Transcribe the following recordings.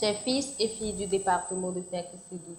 Chers fils et filles du département de Ferkoussoudougou,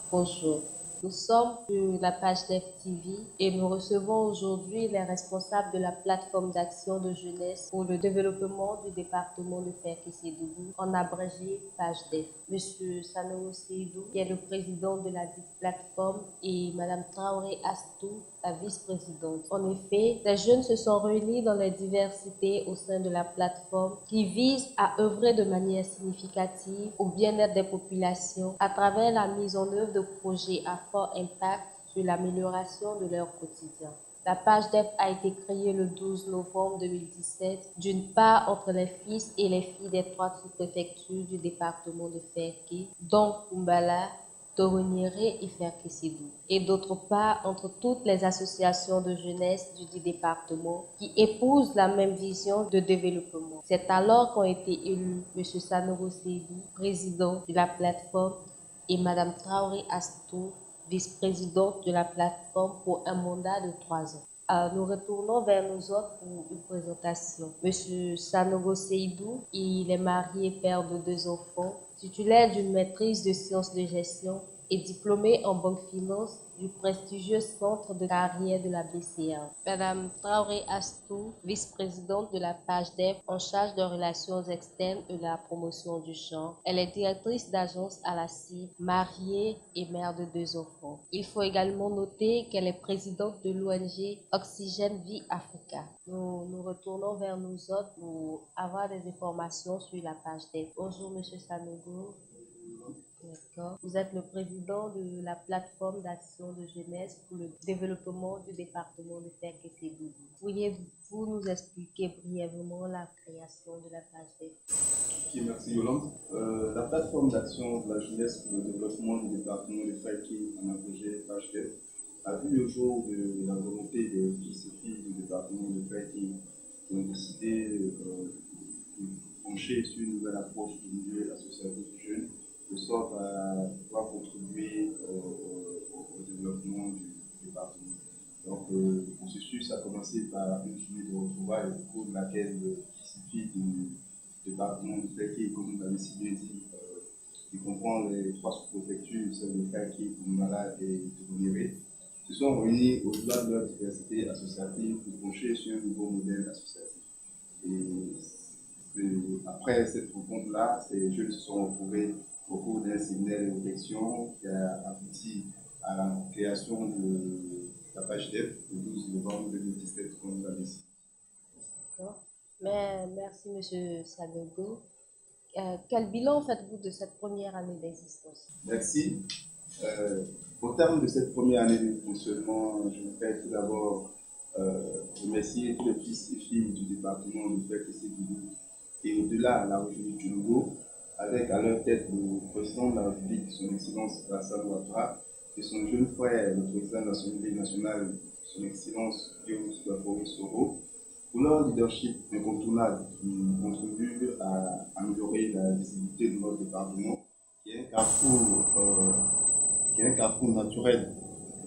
bonjour. Nous sommes sur la page Dev TV et nous recevons aujourd'hui les responsables de la plateforme d'action de jeunesse pour le développement du département de Ferkoussoudougou, en abrégé page Dev. Monsieur Sanogo Seydou, qui est le président de la dite plateforme, et Madame Traoré Astou, la vice-présidente. En effet, les jeunes se sont réunis dans les diversités au sein de la plateforme qui vise à œuvrer de manière significative au bien-être des populations à travers la mise en œuvre de projets à fort impact sur l'amélioration de leur quotidien. La page DEF a été créée le 12 novembre 2017, d'une part entre les fils et les filles des 3 sous-préfectures du département de Ferké, dont Kumbala, Toroniéré et Ferkoussoudougou, et d'autre part entre toutes les associations de jeunesse du dit département qui épousent la même vision de développement. C'est alors qu'ont été élus M. Sanogo Seydou, président de la plateforme, et Mme Traoré Astou, vice-présidente de la plateforme pour un mandat de 3 ans. Nous retournons vers nous autres pour une présentation. Monsieur Sanogo Seydou, il est marié, père de 2 enfants, titulaire d'une maîtrise de sciences de gestion et diplômé en banque finance du prestigieux centre de carrière de la BCA. Madame Traoré Astou, vice-présidente de la page DEF en charge des relations externes et de la promotion du genre. Elle est directrice d'agence à la cible, mariée et mère de 2 enfants. Il faut également noter qu'elle est présidente de l'ONG Oxygène Vie Africa. Nous retournons vers nous autres pour avoir des informations sur la page DEF. Bonjour Monsieur Sanogo. D'accord. Vous êtes le président de la plateforme d'action de jeunesse pour le développement du département de Ferkoussoudougou. Pourriez-vous nous expliquer brièvement la création de la page DEF? Ok, merci Yolande. La plateforme d'action de la jeunesse pour le développement du département de Ferké, en abrégé page DEF, a vu le jour de la volonté des fils et filles du département de Ferké qui ont décidé de pencher sur une nouvelle approche du milieu associatif jeune, de sorte à pouvoir contribuer au développement du département. Donc, le processus a commencé par une journée de retrouvailles au cours de laquelle les fils et filles du département de Ferké, comme vous l'avez si bien dit, qui comprend les 3 sous-préfectures, celles de Ferké, Koumala et Touroniéré, se sont réunis au-delà de leur diversité associative pour pencher sur un nouveau modèle associatif. Et après cette rencontre-là, ces jeunes se sont retrouvés au cours d'un séminaire de réflexion qui a abouti à la création de la page DEF le 12 novembre 2017, comme vous l'avez dit. D'accord. Mais merci Monsieur Sanogo. Quel bilan faites-vous de cette première année d'existence? Merci. Au terme de cette première année de fonctionnement, je voudrais tout d'abord remercier tous les fils et filles du département de Ferkoussoudougou et au-delà la région du Togo, avec à leur tête le président de la République, son Excellence Alassane Ouattara, et son jeune frère, le président de l'Assemblée nationale, son Excellence Guillaume Soro, pour leur leadership incontournable qui contribue à améliorer la visibilité de notre département, qui est un carrefour naturel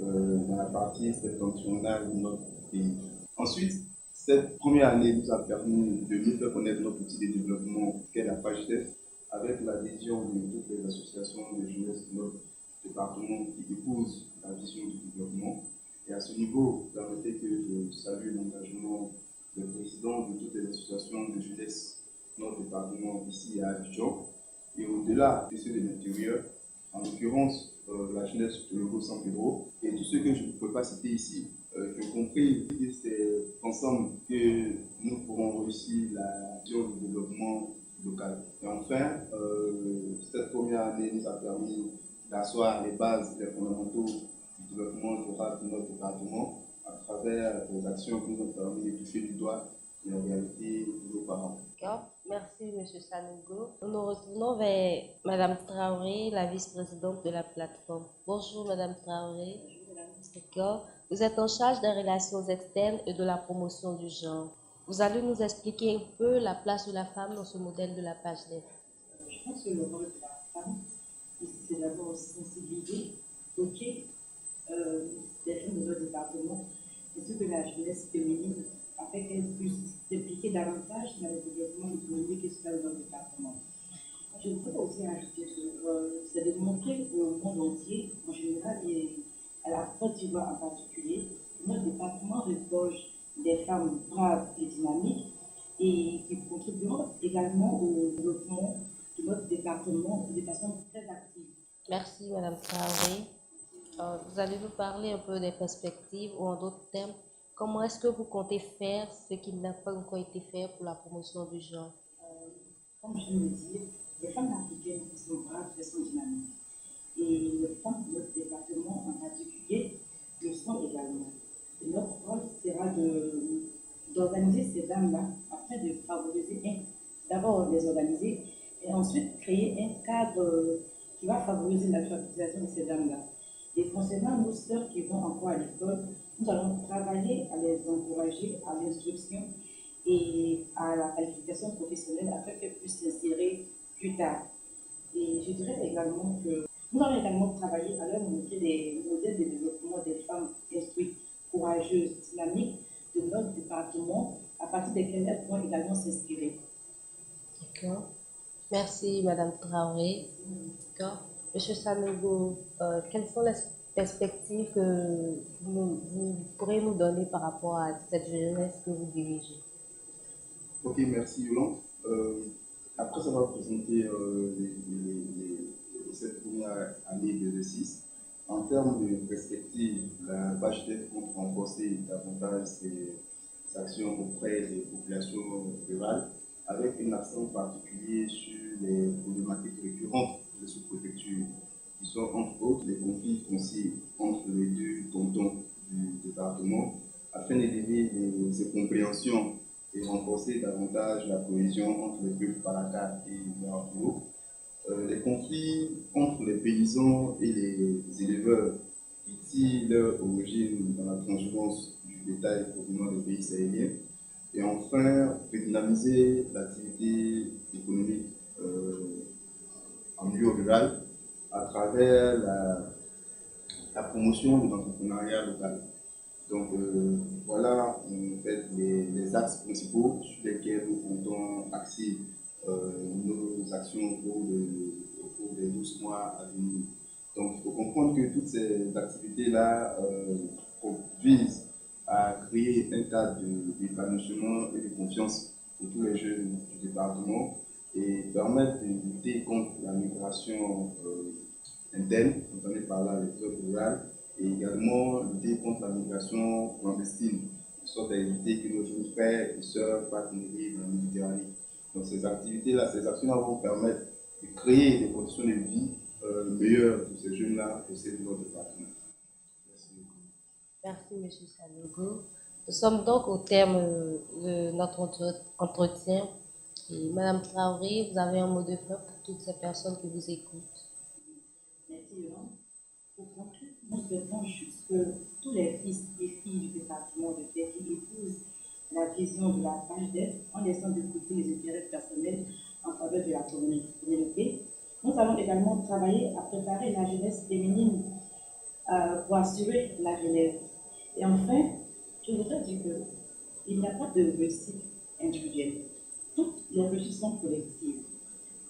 dans la partie septentrionale de notre pays. Ensuite, cette première année nous a permis de mieux faire connaître notre outil de développement qu'est la page DEF, avec l'adhésion de toutes les associations de jeunesse de notre département qui épousent la vision du développement. Et à ce niveau, permettez que je salue l'engagement du président de toutes les associations de jeunesse de notre département ici à Abidjan, et au-delà de ceux de l'intérieur, en l'occurrence la jeunesse de Logo San Pedro, et tous ceux que je ne peux pas citer ici, qui ont compris que c'est ensemble que nous pourrons réussir la vision du développement local. Et enfin, cette première année nous a permis d'asseoir les bases, les fondamentaux du développement durable de notre département à travers les actions qui nous ont permis de toucher du doigt la réalité de nos parents. D'accord. Merci, M. Sanogo. Nous retournons vers Mme Traoré, la vice-présidente de la plateforme. Bonjour, Mme Traoré. D'accord. Vous êtes en charge des relations externes et de la promotion du genre. Vous allez nous expliquer un peu la place de la femme dans ce modèle de la page DEF. Je pense que le rôle de la femme, c'est d'abord sensibiliser, coacher les jeunes de notre département, ainsi que la jeunesse féminine, afin qu'elles puissent s'impliquer davantage dans le développement économique et social de notre département. Je voudrais aussi ajouter que c'est de montrer au monde entier, en général, et à la Côte d'Ivoire en particulier, que notre département regorge des femmes braves et dynamiques et qui contribueront également au développement de notre département de façon très active. Merci, Madame Traoré. Vous allez nous parler un peu des perspectives ou en d'autres termes, comment est-ce que vous comptez faire ce qui n'a pas encore été fait pour la promotion du genre? Comme je viens de le dire, les femmes africaines sont braves, elles sont dynamiques. Et les femmes de notre département en particulier le sont également. Et notre rôle sera d'organiser ces dames-là afin de favoriser, d'abord les organiser et ensuite créer un cadre qui va favoriser l'alphabétisation de ces dames-là. Et concernant nos sœurs qui vont encore à l'école, nous allons travailler à les encourager à l'instruction et à la qualification professionnelle afin qu'elles puissent s'insérer plus tard. Et je dirais également que nous allons également travailler à leur montrer des modèles de développement des femmes instruites, courageuses, dynamiques de notre département, à partir desquelles elles pourront également s'inspirer. D'accord. Merci, Madame Traoré. D'accord. Monsieur Sanogo, quelles sont les perspectives que vous pourrez nous donner par rapport à cette jeunesse que vous dirigez? Ok, merci Yolande. Après avoir présenté cette première année d'exercice, en termes de perspective, la PHDF compte renforcer davantage ses actions auprès des populations rurales, avec un accent particulier sur les problématiques récurrentes de sous-préfecture, qui sont entre autres les conflits fonciers entre les deux cantons du département, afin d'élever les incompréhensions et renforcer davantage la cohésion entre les peuples Paraka et Marabout. Les conflits entre les paysans et les éleveurs qui tirent leur origine dans la transhumance du bétail provenant des pays sahéliens. Et enfin, redynamiser l'activité économique en milieu rural à travers la promotion de l'entrepreneuriat local. Donc voilà en fait les axes principaux sur lesquels nous comptons axer nos actions au cours des 12 mois à venir. Donc il faut comprendre que toutes ces activités-là visent à créer un cadre d'épanouissement et de confiance pour tous les jeunes du département et permettre de lutter contre la migration interne, entendez par là les zones rurales, et également lutter contre la migration clandestine, de sorte à éviter que nos jeunes frères et sœurs partent mourir dans la Méditerranée. Donc ces activités-là, ces actions-là vont permettre de créer des conditions de vie meilleures pour ces jeunes-là et celles de notre département. Merci. Merci, M. Sanogo. Nous sommes donc au terme de notre entretien. Et Madame Traoré, vous avez un mot de fin pour toutes ces personnes qui vous écoutent. Merci, Yolande. Pour conclure, nous souhaitons juste que tous les fils et filles du département de Ferry épousent la vision de la PHDF en laissant de côté les intérêts personnels en faveur de la communauté. Nous allons également travailler à préparer la jeunesse féminine pour assurer la relève. Et enfin, je voudrais dire qu'il n'y a pas de réussite individuelle. Toutes les réussites sont collectives.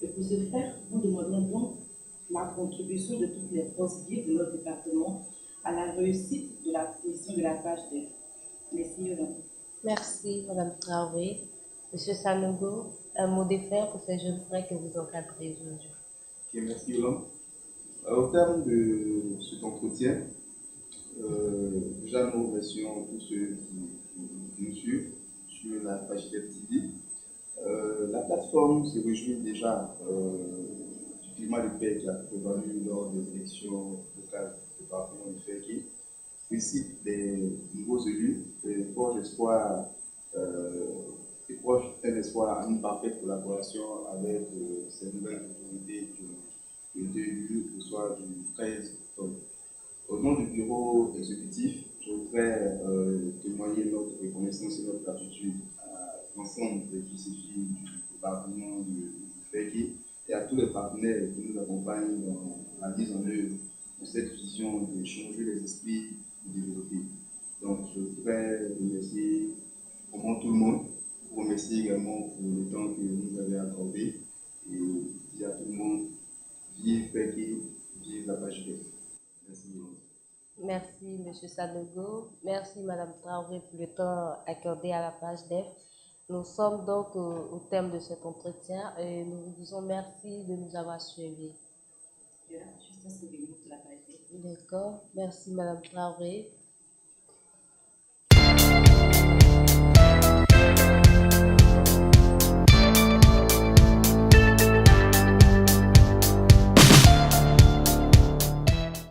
Et pour ce faire, nous demandons donc la contribution de toutes les forces vives de notre département à la réussite de la position de la PHDF. Merci, Yolande. Merci, Madame Traoré. Monsieur Sanogo, un mot de fin pour ces jeunes frères que vous encadrez aujourd'hui. Ok, merci Yolande. Au terme de cet entretien, déjà nous remercions tous ceux qui nous suivent sur la page TV. La plateforme se réjouit déjà du climat de paix qui a prévalu lors des élections locales du département de Ferry, félicite les nouveaux élus et forge espoir, un espoir à une parfaite collaboration avec ces nouvelles autorités qui ont été élues au soir du 13 octobre. Au nom du bureau exécutif, je voudrais témoigner notre reconnaissance et notre gratitude à l'ensemble des fils et filles du département du Ferry et à tous les partenaires qui nous accompagnent dans la mise en œuvre de cette vision de changer les esprits et de développer. Donc, je voudrais remercier vraiment tout le monde, vous remercier également pour le temps que vous nous avez accordé et dire à tous Monsieur Sanogo. Merci, Madame Traoré, pour le temps accordé à la page DEF. Nous sommes donc au terme de cet entretien et nous vous disons merci de nous avoir suivis. Il y aura juste un souvenir de la page DEF. D'accord. Merci, Madame Traoré.